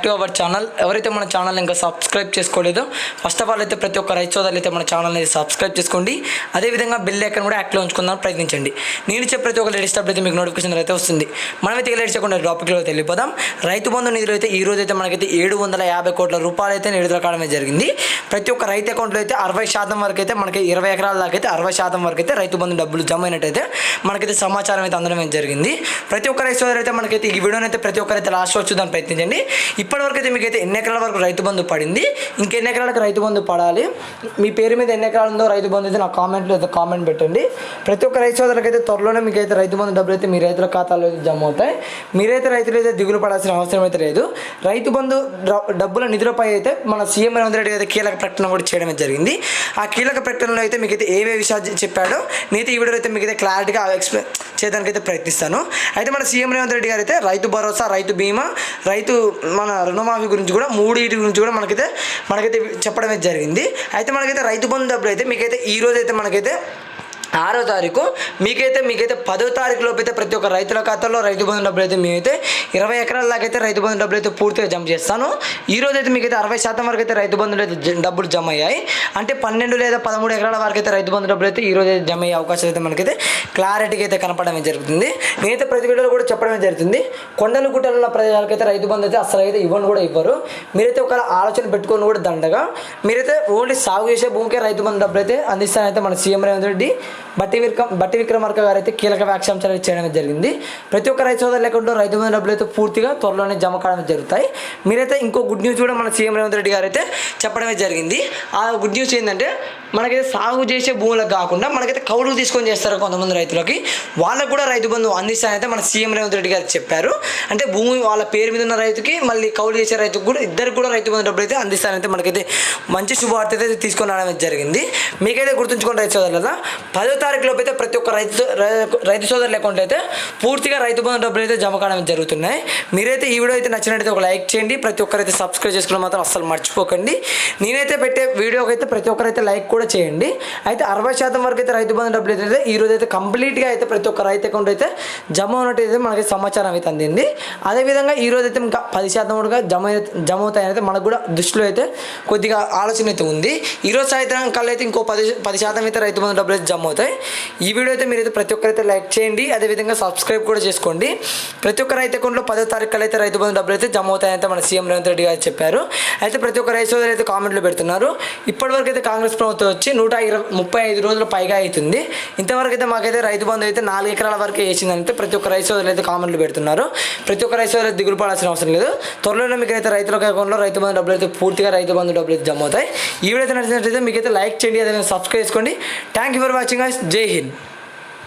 To our channel. ఎవరైతే మన channel ఇంకా సబ్స్క్రైబ్ చేసుకోలేదో ఫస్ట్ ఆఫ్ ఆల్ అయితే ప్రతి ఒక్క రైతు సోదరులు అయితే మన ఛానల్ని సబ్స్క్రైబ్ చేసుకోండి. అదేవిధంగా బెల్ ఐకాన్ కూడా యాక్టివ్లో ఉంచుకుందాం ప్రయత్నించండి. నేను చెప్పే ప్రతి ఒక్క లేటెస్ట్ అప్డేట్ అయితే మీకు నోటిఫికేషన్ అయితే వస్తుంది. మనమైతే లేట్ చేయకుండా టాపిక్లో వెళ్ళిపోదాం. రైతు బంధు నిధులు అయితే ఈ రోజు అయితే మనకైతే 750 కోట్ల రూపాయలు అయితే విడుదల కావడమే జరిగింది. ప్రతి ఒక్క రైతు అకౌంట్లో అయితే 60% వరకు అయితే మనకి 20 ఎకరాల దాకా అయితే 60% వరకు అయితే రైతు బంధు డబ్బులు జమ అయినట్టయితే మనకైతే సమాచారం అయితే అందడం జరిగింది. ప్రతి ఒక్క రైతు సోదరు అయితే మనకైతే ఈ వీడియోని అయితే ప్రతి ఒక్కరైతే లాస్ట్ చూద్దాం ప్రయత్నించండి. ఇప్పటివరకు అయితే మీకైతే ఎన్ని ఎకరాల వరకు రైతు బంధు పడింది, ఇంకెన్ని ఎకరాలకు రైతు బంధు పడాలి, మీ పేరు మీద ఎన్ని ఎకరాలు ఉందో రైతు బంధు అయితే నా కామెంట్లో అయితే కామెంట్ పెట్టండి. ప్రతి ఒక్క రైతు సోదరులకు అయితే త్వరలోనే మీకైతే రైతు బంధు డబ్బులు అయితే మీ రైతుల ఖాతాలో అయితే జమ అవుతాయి. మీరైతే రైతులు అయితే దిగులు పడాల్సిన అవసరం అయితే లేదు. రైతు బంధు డబ్బుల నిధులపై అయితే మన సీఎం రేవంత్ రెడ్డి అయితే కీలక ప్రకటన కూడా చేయడం జరిగింది. ఆ కీలక ప్రకటనలో అయితే మీకైతే ఏవే విషయాలు చెప్పాడో నేనైతే ఈ వీడియోలో అయితే మీకైతే క్లారిటీగా ఎక్స్ప్లెయిన్ చేయడానికి అయితే ప్రయత్నిస్తాను. అయితే మన సీఎం రేవంత్ రెడ్డి గారు అయితే రైతు భరోసా, రైతు బీమా, రైతు మన రుణమాఫీ గురించి కూడా మూడింటి గురించి కూడా మనకైతే చెప్పడమే జరిగింది. అయితే మనకైతే రైతు బంధు డబ్బులు అయితే మీకైతే ఈ రోజు అయితే మనకైతే 6వ తారీఖు మీకైతే 10వ తారీఖు లోపు అయితే ప్రతి ఒక్క రైతుల ఖాతాలో రైతు బంధు డబ్బులు అయితే మేమైతే 20 ఎకరాల దాకా అయితే రైతు బంధు డబ్బులు అయితే పూర్తిగా జమ చేస్తాను. ఈ రోజు అయితే మీకైతే 60% వరకు అయితే రైతు బంధులు అయితే డబ్బులు జమ అయ్యాయి. అంటే 12 లేదా 13 ఎకరాల వరకు అయితే రైతు బంధు డబ్బులు అయితే ఈ రోజు అయితే జమ అయ్యే అవకాశాలు అయితే మనకైతే క్లారిటీగా అయితే కనపడమే జరుగుతుంది. నేనైతే ప్రతి వీడియోలో కూడా చెప్పడమే జరుగుతుంది. కొండలు గుట్టలు ఉన్న ప్రజలకైతే రైతు బంధు అయితే అసలు అయితే ఇవ్వరు. మీరైతే ఒక ఆలోచన పెట్టుకొని కూడా దండగా మీరైతే ఓన్లీ సాగు చేసే భూమికే రైతు బంధు డబ్బులు అయితే అందిస్తానైతే మన సీఎం రేవంత్ రెడ్డి బట్టి విక్రమార్క గారు అయితే కీలక వ్యాఖ్యానాలు చేయడం జరిగింది. ప్రతి ఒక్క రైతు సోదరు లేకుండా రైతు బంధు డబ్బులు అయితే పూర్తిగా త్వరలోనే జమ కావడం జరుగుతాయి. మీరైతే ఇంకో గుడ్ న్యూస్ కూడా మన సీఎం రేవంత్ రెడ్డి గారు అయితే చెప్పడమే జరిగింది. ఆ గుడ్ న్యూస్ ఏంటంటే మనకైతే సాగు చేసే భూములకు కాకుండా మనకైతే కౌలుకు తీసుకొని చేస్తారు కొంతమంది రైతులకి, వాళ్ళకు కూడా రైతు బంధు అందిస్తానైతే మన సీఎం రేవంత్ రెడ్డి గారు చెప్పారు. అంటే భూమి వాళ్ళ పేరు మీద ఉన్న రైతుకి మళ్ళీ కౌలు చేసే రైతుకు కూడా ఇద్దరికి కూడా రైతు బంధు డబ్బులు అయితే అందిస్తానైతే మనకైతే మంచి శుభవార్త అయితే తీసుకొని రావడం జరిగింది. మీకైతే గుర్తుంచుకోండి రైతు సోదరుల 10వ తారీఖు లోపు అయితే ప్రతి ఒక్క రైతు సోదరులు అకౌంట్ అయితే పూర్తిగా రైతు బంధు డబ్బులు అయితే జమ కావడం జరుగుతున్నాయి. మీరైతే ఈ వీడియో అయితే నచ్చినట్టయితే ఒక లైక్ చేయండి. ప్రతి ఒక్కరైతే సబ్స్క్రైబ్ చేసుకోవడం మాత్రం అస్సలు మర్చిపోకండి. నేనైతే పెట్టే వీడియోకి అయితే ప్రతి ఒక్కరైతే లైక్ కూడా చేయండి. అయితే 60% వరకు అయితే రైతు బంధు డబ్బులు అయితే ఈ రోజు అయితే కంప్లీట్గా అయితే ప్రతి ఒక్క రైతు అకౌంట్ అయితే జమ ఉన్నట్టయితే మనకి సమాచారం అయితే అందింది. అదేవిధంగా ఈ రోజు అయితే ఇంకా 10% వరకు జమ అవుతాయని మనకు కూడా దృష్టిలో అయితే కొద్దిగా ఆలోచన అయితే ఉంది. ఈరోజు సాయంత్రం కల్లా అయితే ఇంకో 10% అయితే రైతు బంధు డబ్బులు అయితే జమ అవుతాయి. ఈ వీడియో అయితే మీరైతే ప్రతి ఒక్కరైతే లైక్ చేయండి. అదేవిధంగా సబ్స్క్రైబ్ కూడా చేసుకోండి. ప్రతి ఒక్క రైతు అకౌంట్లో 10వ తారీఖు అయితే రైతు బంధు డబ్బులు అయితే జమ అవుతాయంటే మన సీఎం రేవంత్ రెడ్డి గారు చెప్పారు. అయితే ప్రతి ఒక్క రైతు సోదరు అయితే కామెంట్లు పెడుతున్నారు. ఇప్పటివరకు అయితే కాంగ్రెస్ ప్రభుత్వం వచ్చి 135 రోజులు పైగా అవుతుంది. ఇంతవరకు అయితే మాకైతే రైతు బంధు అయితే 4 ఎకరాల వరకు వేసిందంటే ప్రతి ఒక్క రైతు సోదరులు అయితే కామెంట్లు పెడుతున్నారు. ప్రతి ఒక్క రైతు సోదరు దిగులు పడాల్సిన అవసరం లేదు. త్వరలోనే మీకు అయితే రైతుల అకౌంట్లో రైతు బంధు డబ్బులు అయితే పూర్తిగా రైతు బంధు డబ్బులు అయితే జమ అవుతాయి. ఈ వీడియో అయితే నచ్చినట్లయితే మీకైతే లైక్ చేయండి, అదేవిధంగా సబ్స్క్రైబ్ చేసుకోండి. Thank you for watching. జై హింద్.